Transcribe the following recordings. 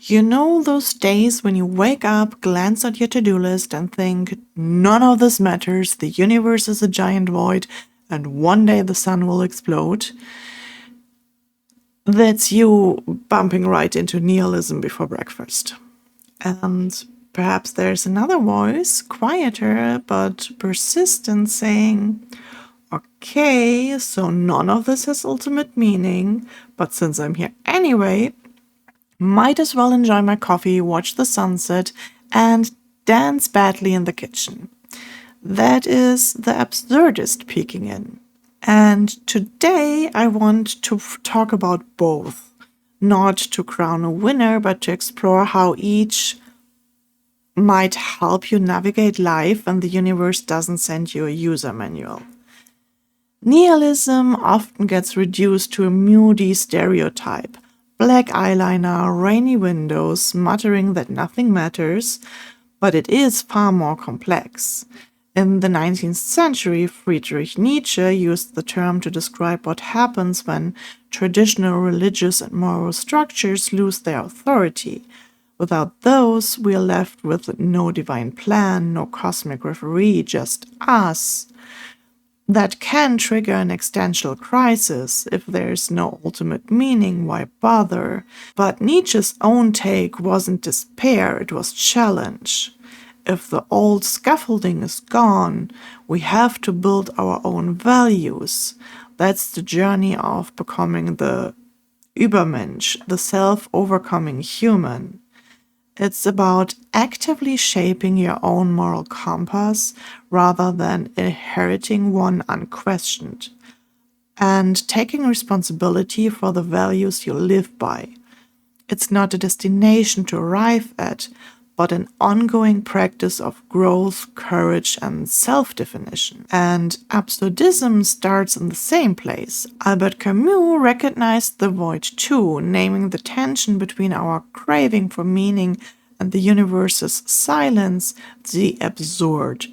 You know those days when you wake up, glance at your to-do list and think, none of this matters, the universe is a giant void, and one day the sun will explode? That's you bumping right into nihilism before breakfast. And perhaps there's another voice, quieter but persistent, saying, okay, so none of this has ultimate meaning, but since I'm here anyway, might as well enjoy my coffee, watch the sunset, and dance badly in the kitchen. That is the absurdist peeking in. And today I want to talk about both. Not to crown a winner, but to explore how each might help you navigate life and the universe doesn't send you a user manual. Nihilism often gets reduced to a moody stereotype. Black eyeliner, rainy windows, muttering that nothing matters, but it is far more complex. In the 19th century, Friedrich Nietzsche used the term to describe what happens when traditional religious and moral structures lose their authority. Without those, we are left with no divine plan, no cosmic referee, just us. That can trigger an existential crisis. If there's no ultimate meaning, why bother? But Nietzsche's own take wasn't despair, it was challenge. If the old scaffolding is gone, we have to build our own values. That's the journey of becoming the Übermensch, the self-overcoming human. It's about actively shaping your own moral compass rather than inheriting one unquestioned, and taking responsibility for the values you live by. It's not a destination to arrive at, but an ongoing practice of growth, courage, and self-definition. And absurdism starts in the same place. Albert Camus recognized the void too, naming the tension between our craving for meaning and the universe's silence, the absurd.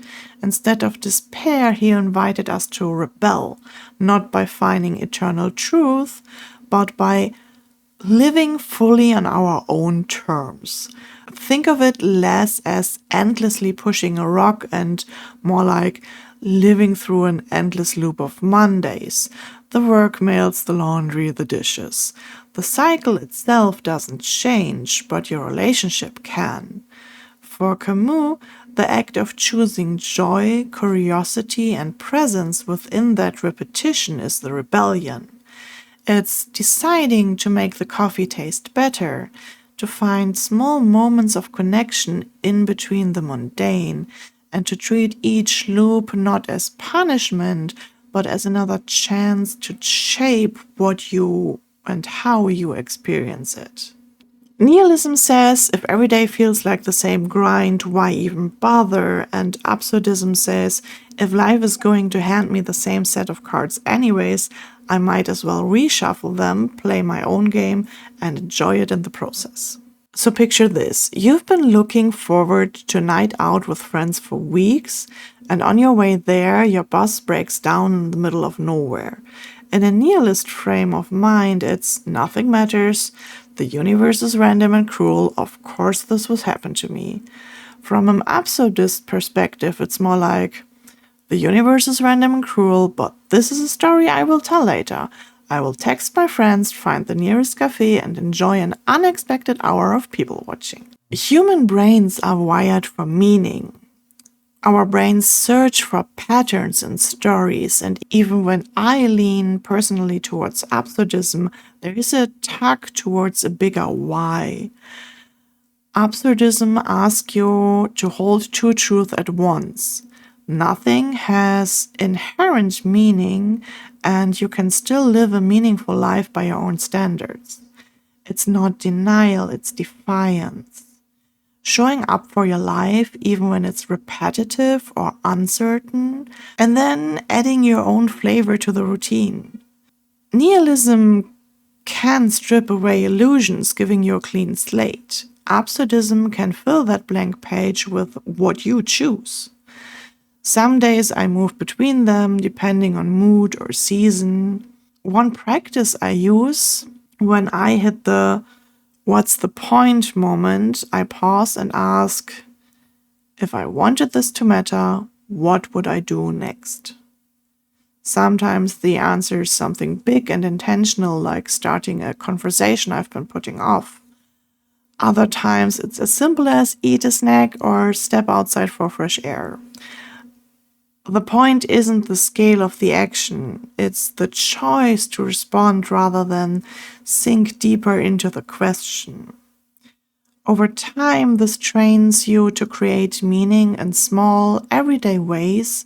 Instead of despair, he invited us to rebel, not by finding eternal truth, but by living fully on our own terms. Think of it less as endlessly pushing a rock and more like living through an endless loop of Mondays. The work mails, the laundry, the dishes. The cycle itself doesn't change, but your relationship can. For Camus, the act of choosing joy, curiosity, and presence within that repetition is the rebellion. It's deciding to make the coffee taste better, to find small moments of connection in between the mundane, and to treat each loop not as punishment, but as another chance to shape what you and how you experience it. Nihilism says, if every day feels like the same grind, why even bother? And absurdism says, if life is going to hand me the same set of cards anyways, I might as well reshuffle them, play my own game, and enjoy it in the process. So picture this. You've been looking forward to a night out with friends for weeks, and on your way there, your bus breaks down in the middle of nowhere. In a nihilist frame of mind, it's nothing matters, the universe is random and cruel, of course this would happen to me. From an absurdist perspective, it's more like, the universe is random and cruel, but this is a story I will tell later. I will text my friends, find the nearest cafe, and enjoy an unexpected hour of people watching. Human brains are wired for meaning. Our brains search for patterns and stories, and even when I lean personally towards absurdism, there is a tug towards a bigger why. Absurdism asks you to hold two truths at once. Nothing has inherent meaning, and you can still live a meaningful life by your own standards. It's not denial, it's defiance. Showing up for your life even when it's repetitive or uncertain, and then adding your own flavor to the routine. Nihilism can strip away illusions, giving you a clean slate. Absurdism can fill that blank page with what you choose. Some days I move between them depending on mood or season. One practice I use when I hit the what's the point moment, I pause and ask, if I wanted this to matter, what would I do next? Sometimes the answer is something big and intentional, like starting a conversation I've been putting off. Other times it's as simple as eat a snack or step outside for fresh air. The point isn't the scale of the action, it's the choice to respond rather than sink deeper into the question. Over time, this trains you to create meaning in small, everyday ways,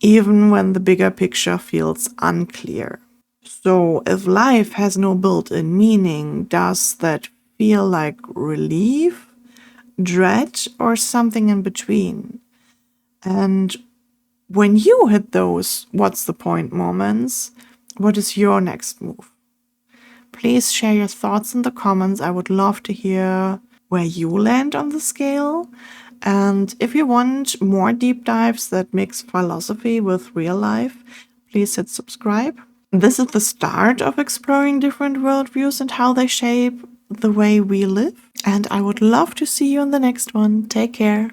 even when the bigger picture feels unclear. So, if life has no built-in meaning, does that feel like relief, dread, or something in between? And when you hit those what's the point moments, what is your next move? Please share your thoughts in the comments. I would love to hear where you land on the scale. And if you want more deep dives that mix philosophy with real life, please hit subscribe. This is the start of exploring different worldviews and how they shape the way we live. And I would love to see you in the next one. Take care.